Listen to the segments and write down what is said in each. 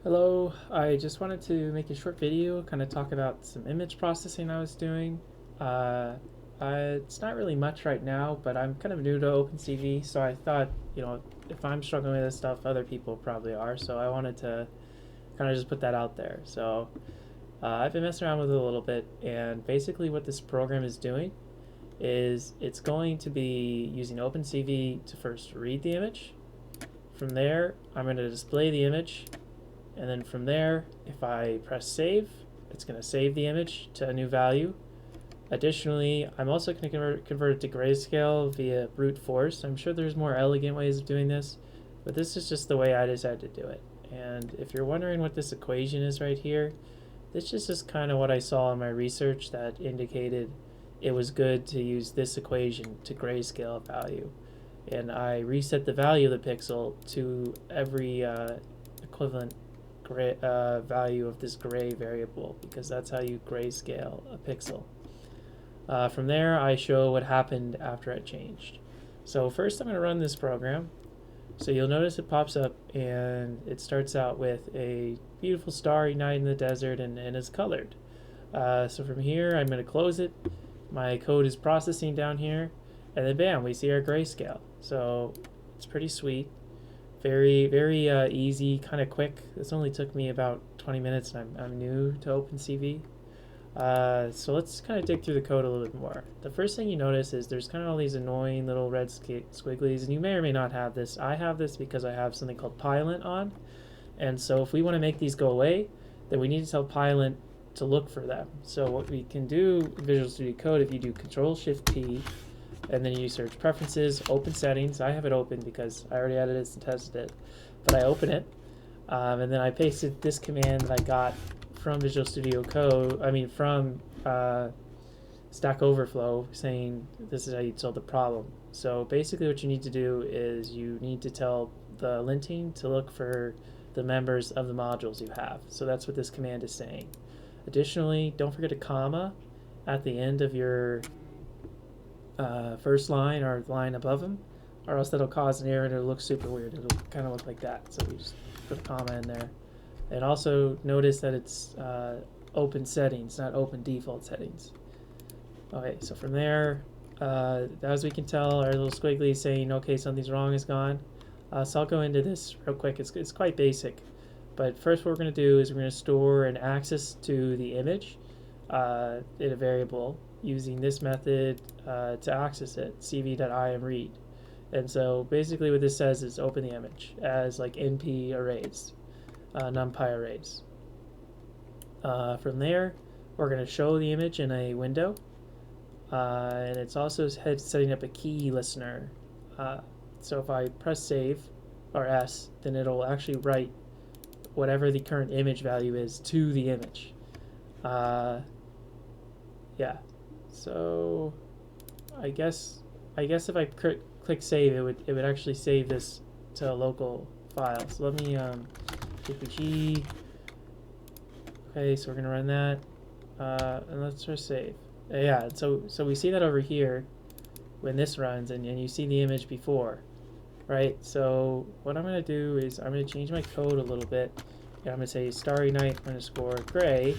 Hello, I just wanted to make a short video, kind of talk about some image processing I was doing. Uh, it's not really much right now, but I'm kind of new to openCV, so I thought, if I'm struggling with this stuff, other people probably are, so I wanted to kind of just put that out there. So I've been messing around with it a little bit, and basically what this program is doing is it's going to be using openCV to first read the image. From there, I'm going to display the image. And then from there, if I press save, it's going to save the image to a new value. Additionally, I'm also going to convert it to grayscale via brute force. I'm sure there's more elegant ways of doing this, but this is just the way I decided to do it. And if you're wondering what this equation is right here, this is just kind of what I saw in my research that indicated it was good to use this equation to grayscale a value. And I reset the value of the pixel to every equivalent value of this gray variable, because that's how you grayscale a pixel. From there, I show what happened after it changed. So first I'm going to run this program. So you'll notice it pops up and it starts out with a beautiful starry night in the desert and is colored. So from here, I'm going to close it. My code is processing down here, and then bam, we see our grayscale. So it's pretty sweet. Very easy, kind of quick. This only took me about 20 minutes, and I'm new to openCV. So let's kind of dig through the code a little bit more. The first thing you notice is there's kind of all these annoying little red squigglies, and you may or may not have this. I have this because I have something called Pylint on, and so if we want to make these go away, then we need to tell Pylint to look for them. So what we can do in Visual Studio Code, if you do Control-Shift-P, and then you search Preferences, Open Settings. I have it open because I already added this and tested it, but I open it, and then I pasted this command that I got from Visual Studio Code. From Stack Overflow, saying this is how you solve the problem. So basically, what you need to do is you need to tell the linting to look for the members of the modules you have. So that's what this command is saying. Additionally, don't forget a comma at the end of your first line or line above them, or else that'll cause an error and it'll look super weird. It'll kind of look like that. So we just put a comma in there. And also notice that it's open settings, not open default settings. Okay, so from there, as we can tell, our little squiggly is saying, okay, something's wrong is gone. So I'll go into this real quick. It's quite basic. But first what we're going to do is we're going to store an access to the image in a variable using this method to access it, cv.imread. And so basically what this says is open the image as like np arrays, numpy arrays. From there, we're going to show the image in a window, and it's also setting up a key listener. So if I press save or S, then it'll actually write whatever the current image value is to the image. Yeah. So I guess if I click save, it would actually save this to a local file. So let me jpg. Okay, so we're gonna run that, and let's just save. Yeah. So we see that over here when this runs, and you see the image before, right? So what I'm gonna do is I'm gonna change my code a little bit, and I'm gonna say starry night underscore gray,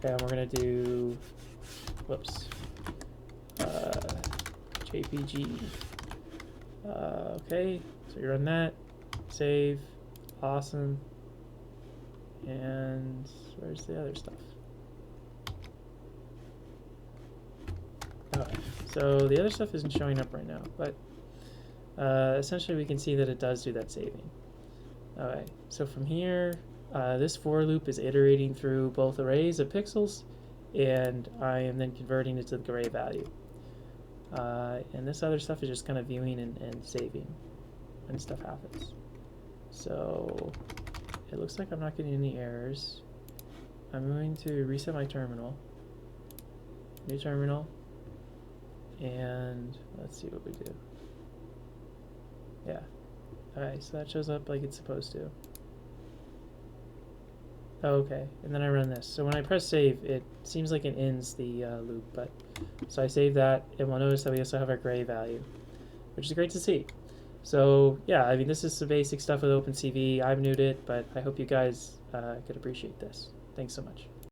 and we're gonna do whoops. JPG. Okay, so you run that, save, awesome, and where's the other stuff? Okay, so the other stuff isn't showing up right now, but essentially we can see that it does do that saving. Okay, so from here, this for loop is iterating through both arrays of pixels, and I am then converting it to the gray value. And this other stuff is just kind of viewing and saving when stuff happens. So it looks like I'm not getting any errors. I'm going to reset my terminal. New terminal. And let's see what we do. Yeah. Alright, so that shows up like it's supposed to. Okay, and then I run this. So when I press save, it seems like it ends the loop, so I save that, and we'll notice that we also have our gray value, which is great to see. So yeah, I mean, this is some basic stuff with OpenCV. I'm new to it, but I hope you guys could appreciate this. Thanks so much.